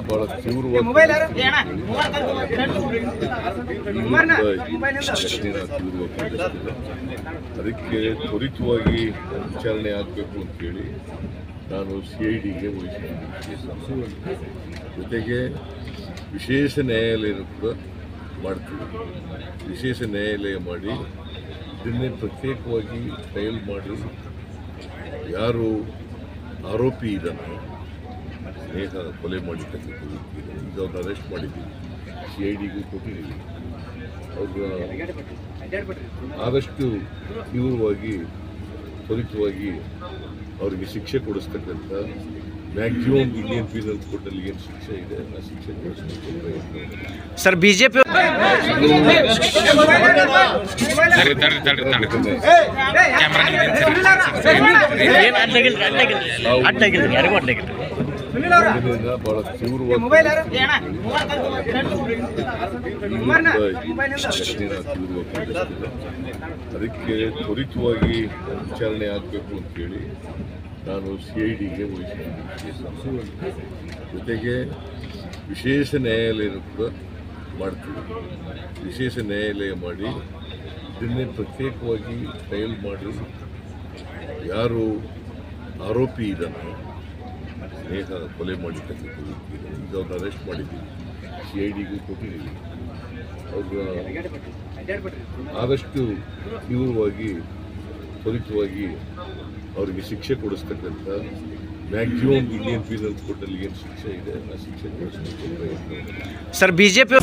ಬಹಳ ತೀವ್ರವಾಗಿ ಅದಕ್ಕೆ ತ್ವರಿತವಾಗಿ ವಿಚಾರಣೆ ಆಗಬೇಕು ಅಂತೇಳಿ ನಾನು CIDಗೆ ವಹಿಸಿದ್ದೀನಿ. ಜೊತೆಗೆ ವಿಶೇಷ ನ್ಯಾಯಾಲಯನೂ ಕೂಡ ಮಾಡ್ತೀವಿ. ವಿಶೇಷ ನ್ಯಾಯಾಲಯ ಮಾಡಿ ಇದನ್ನೇ ಪ್ರತ್ಯೇಕವಾಗಿ ಟ್ರಯಲ್ ಮಾಡಿ ಯಾರು ಆರೋಪಿ ಇದನ್ನು ಸ್ನೇಹ ಕೊಲೆ ಮಾಡಿರ್ತಕ್ಕಂಥ ವ್ಯಕ್ತಿ ಈಗ ಅವ್ರನ್ನ ಅರೆಸ್ಟ್ ಮಾಡಿದ್ದೀವಿ, CIDಗೂ ಕೊಟ್ಟಿದ್ದೀವಿ. ಅವ್ರ ಆದಷ್ಟು ತೀವ್ರವಾಗಿ ತ್ವರಿತವಾಗಿ ಅವರಿಗೆ ಶಿಕ್ಷೆ ಕೊಡಿಸ್ತಕ್ಕಂಥ ಮ್ಯಾಕ್ಸಿಮಮ್ ಇಂಡಿಯನ್ ಪೀನಲ್ ಕೋರ್ಟಲ್ಲಿ ಏನು ಶಿಕ್ಷೆ ಇದೆ ಆ ಶಿಕ್ಷೆ ಕೊಡಿಸ್ತಕ್ಕಂಥ ಸರ್ ಬಿಜೆಪಿ ಬಹಳ ತೀವ್ರವಾಗಿ ಅದಕ್ಕೆ ತ್ವರಿತವಾಗಿ ವಿಚಾರಣೆ ಆಗಬೇಕು ಅಂತೇಳಿ ನಾನು CIDಗೆ ವಹಿಸಿದ್ದೀನಿ. ಜೊತೆಗೆ ವಿಶೇಷ ನ್ಯಾಯಾಲಯನೂ ಕೂಡ ಮಾಡ್ತೀವಿ. ವಿಶೇಷ ನ್ಯಾಯಾಲಯ ಮಾಡಿ ಇದನ್ನೇ ಪ್ರತ್ಯೇಕವಾಗಿ ಟ್ರಯಲ್ ಮಾಡಿ ಯಾರು ಆರೋಪಿ ಇದನ್ನು ಸ್ನೇಹ ಕೊಲೆ ಮಾಡಿರ್ತಕ್ಕಂಥ ವ್ಯಕ್ತಿ ಈಗ ಅವ್ರನ್ನ ಅರೆಸ್ಟ್ ಮಾಡಿದ್ದೀವಿ, CIDಗೂ ಕೊಟ್ಟಿದ್ದೀವಿ. ಅವ್ರ ಆದಷ್ಟು ತೀವ್ರವಾಗಿ ತ್ವರಿತವಾಗಿ ಅವರಿಗೆ ಶಿಕ್ಷೆ ಕೊಡಿಸ್ತಕ್ಕಂಥ ಮ್ಯಾಕ್ಸಿಮಮ್ ಇಂಡಿಯನ್ ಪೀನಲ್ ಕೋರ್ಟಲ್ಲಿ ಏನು ಶಿಕ್ಷೆ ಇದೆ ಆ ಶಿಕ್ಷೆ ಕೊಡಿಸ್ತಕ್ಕಂಥ ಸರ್ ಬಿಜೆಪಿ